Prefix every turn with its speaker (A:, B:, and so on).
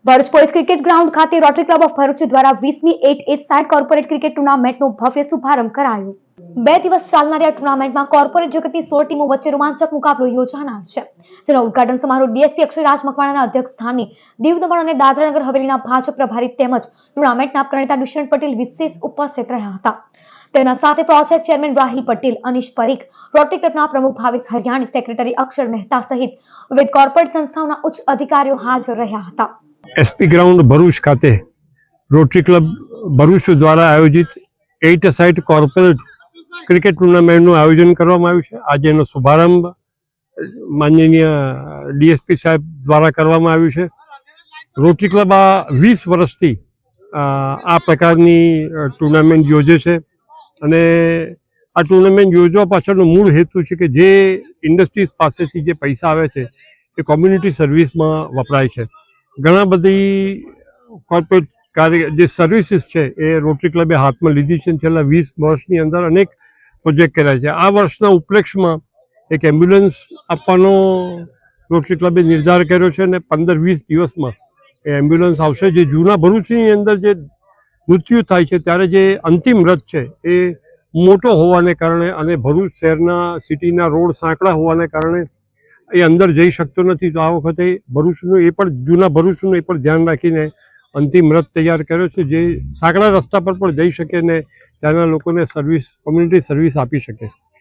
A: Bharuch police cricket ground ખાતે rotary club of Bharuch દ્વારા 20મી 8A side corporate cricket ટુર્નામેન્ટનો ભવ્ય શુભારંભ કરાયો। 2 દિવસ ચાલનારી આ ટુર્નામેન્ટમાં કોર્પોરેટ જગતની 16 ટીમો વચ્ચે રોમાંચક મુકાબલો યોજાનાર છે, જેનો ઉદ્ઘાટન સમારોહ ડીએસપી અક્ષયરાજ મકવાણાના અધ્યક્ષ સ્થાને દીવ દમણ અને દાદરા નગર હવેલીના ભાજપ પ્રભારી તેમજ ટુર્નામેન્ટના પ્રણેતા દુષ્યંત પટેલ વિશેષ ઉપસ્થિત રહ્યા હતા। તેના સાથે પ્રોજેક્ટ ચેરમેન રાહી પટેલ, અનિશ પરીખ, રોટરી ક્લબના પ્રમુખ ભાવેશ હરિયાણી, સેક્રેટરી અક્ષર મહેતા સહિત વિવિધ કોર્પોરેટ સંસ્થાઓના ઉચ્ચ અધિકારીઓ હાજર રહ્યા હતા।
B: એસપી ગ્રાઉન્ડ ભરૂચ ખાતે રોટરી ક્લબ ભરૂચ દ્વારા આયોજિત 8 સાઇડ કોર્પોરેટ ક્રિકેટ ટુર્નામેન્ટનું આયોજન કરવામાં આવ્યું છે। આજે એનો શુભારંભ માનનીય ડીએસપી સાહેબ દ્વારા કરવામાં આવ્યું છે। રોટરી ક્લબ આ 20 વર્ષથી આ પ્રકારની ટુર્નામેન્ટ યોજે છે અને આ ટુર્નામેન્ટ યોજવા પાછળનો મૂળ હેતુ છે કે જે ઇન્ડસ્ટ્રીઝ પાસેથી જે પૈસા આવે છે એ કોમ્યુનિટી સર્વિસમાં વપરાય છે। ઘણા બધી કોર્પોરેટ કાર્ય જે સર્વિસીસ છે એ રોટરી ક્લબે હાથમાં લીધી છે। છેલ્લા 20 વર્ષની અંદર અનેક પ્રોજેક્ટ કર્યા છે। આ વર્ષના ઉપલક્ષમાં એક એમ્બ્યુલન્સ આપવાનો રોટરી ક્લબે નિર્ધાર કર્યો છે અને 15-20 દિવસમાં એ એમ્બ્યુલન્સ આવશે। જે જૂના ભરૂચની અંદર જે મૃત્યુ થાય છે ત્યારે જે અંતિમ રથ છે એ મોટો હોવાને કારણે અને ભરૂચ શહેરના સિટીના રોડ સાંકડા હોવાને કારણે એ અંદર જઈ શકતો નથી। તો આ વખતે ભરૂચનું એ પણ જૂના ભરૂચનું એ પણ ધ્યાન રાખીને અંતિમ રથ તૈયાર કર્યો છે, જે સાંકડા રસ્તા પર પણ જઈ શકે ને ત્યાંના લોકોને સર્વિસ, કોમ્યુનિટી સર્વિસ આપી શકે।